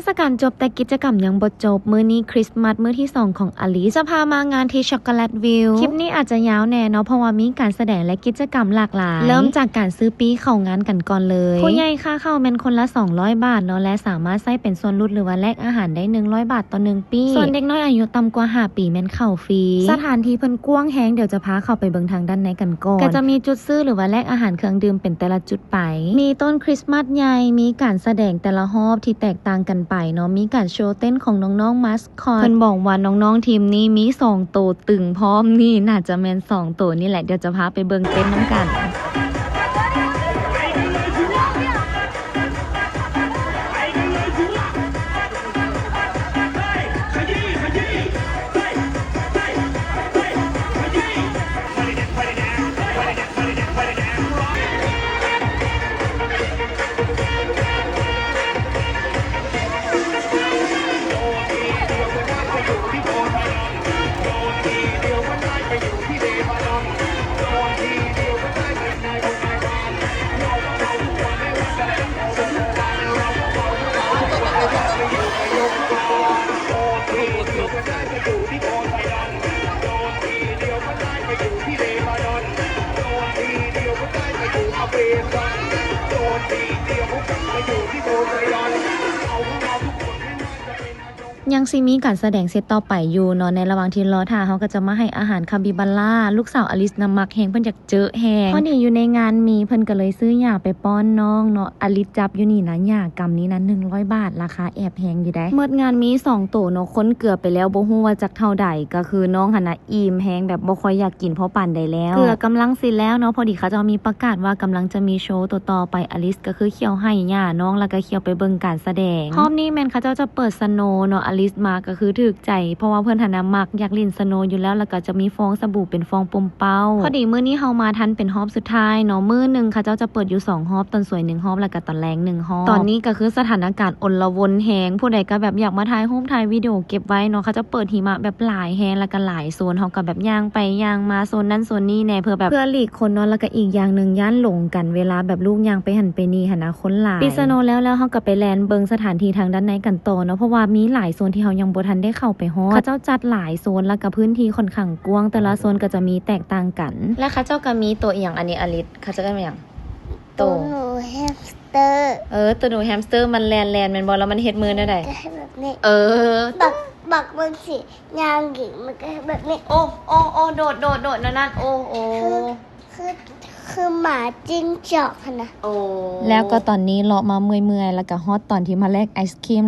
ศกาลจบแต่กิจกรรมยังบ่จบมื้อนี้คริสต์มาสมื้อที่2ของอลิซจะพามางานที่ช็อกโกแลตวิวคลิปนี้อาจจะยาวแน่เนาะเพราะว่ามีการแสดงและกิจกรรมหลากหลายเริ่มจากการซื้อปีเข้างานกันก่อนเลยผู้ใหญ่ค่าเข้าแม่นคนละ200 บาทเนาะและสามารถใช้เป็นส่วนลดหรือว่าแลกอาหารได้100 บาทต่อ1ปีส่วนเด็กน้อยอายุต่ำกว่า5 ปีแม่นเข้าฟรีสถานที่เพิ่นกว้างแฮงเดี๋ยวจะพาเข้าไปเบิ่งทางด้านในกันก่อนก็จะมีจุดซื้อหรือว่าแลกอาหารเครื่องดื่มเป็นแต่ละจุดไปมีต้นคริสต์มาสใหญ่มีการแสดงแต่ละรอบที่แตกต่างกันไปเนาะมีการโชว์เต้นของน้องๆมัสคอตเพิ่นบอกว่าน้องๆทีมนี้มี2โตตึงพร้อมนี่น่าจะแม่น2โตนี่แหละเดี๋ยวจะพาไปเบิ่งเต้นน้ำกันยังซีมีการแสดงเซตต่อไปอยู่เนาะในระหว่างที่รอท่าเขาก็จะมาให้อาหารคาบิบาร่าลูกสาวอลิสน้ำมักแหงเพิ่นอยากเจอแหงพอดีอยู่ในงานมีเพิ่นก็เลยซื้อยาไปป้อนน้องเนาะอลิสจับอยู่นี่นะยากำนี้นะ100 บาทราคาแอบแพงอยู่ได้เมื่องานมี2โตเนาะคนเกือบไปแล้วบ่ฮู้ว่าจักเท่าใดก็คือน้องหั่นน่ะอิ่มแฮงแบบบ่ค่อยอยากกินเพราะปั่นได้แล้วเกือกำลังสิแล้วเนาะพอดีเขาจะมีประกาศว่ากำลังจะมีโชว์ต่อไปอลิสก็คือเคี่ยวให้ย่าน้องแล้วก็เคี่ยวไปเบิ่งการแสดงรอบนี้แม่นเขาจะเปิดสโนว์เนาะอลิสมาก็คือถูกใจเพราะว่าเพื่อนหันมักอยากเล่นสโนว์อยู่แล้วก็จะมีฟองสบู่เป็นฟองปมเป้าพอดีมื้อนี้เฮามาทันเป็นฮอบสุดท้ายเนาะมื้อนึงเขาจะเปิดอยู่2ฮอบตอนสวย1ฮอบแล้วก็ตอนแรง1ฮอบตอนนี้ก็คือสถานการณ์อลวนแฮงผู้ใดก็แบบอยากมาถ่ายรูปถ่ายวิดีโอเก็บไว้เนาะเขาจะเปิดหิมะแบบหลายแฮงแล้วก็หลายโซนเฮาก็แบบย่างไปย่างมาโซนนั้นโซนนี้แน่เพื่อหลีกคนเนาะแล้วก็อีกอย่างนึงย่านหลงกันเวลาแบบลูกย่างไปหันไปนี่หันนะคนหลายปิดสโนว์แล้วเฮาก็ไปแลนเบิ่งสถานที่ทางด้านในกันต่อเนาะเพราะว่ามีหลายโซนที่เฮายังบ่ทันได้เข้าไปฮอดเขาเจ้าจัดหลายโซนแล้วก็พื้นที่ค่อนข้างกว้างแต่ละโซนก็จะมีแตกต่างกันและเขาเจ้าก็มีตัวอย่างอันนี้อลิสเขาจะกันอย่างตัวหนูแฮมสเตอร์ตัวหนูแฮมสเตอร์มันแลนแม่นบ่แล้วมันเฮ็ดมือได้แบบนี้บักมันสิยางหญิงมันก็แบบนี้โอ้โดดนั่นโอ้คือหมาจิ้งจอกนะแล้วก็ตอนนี้เลาะมาเมื่อยๆแล้วก็ฮอตตอนที่มาแลกไอศครีม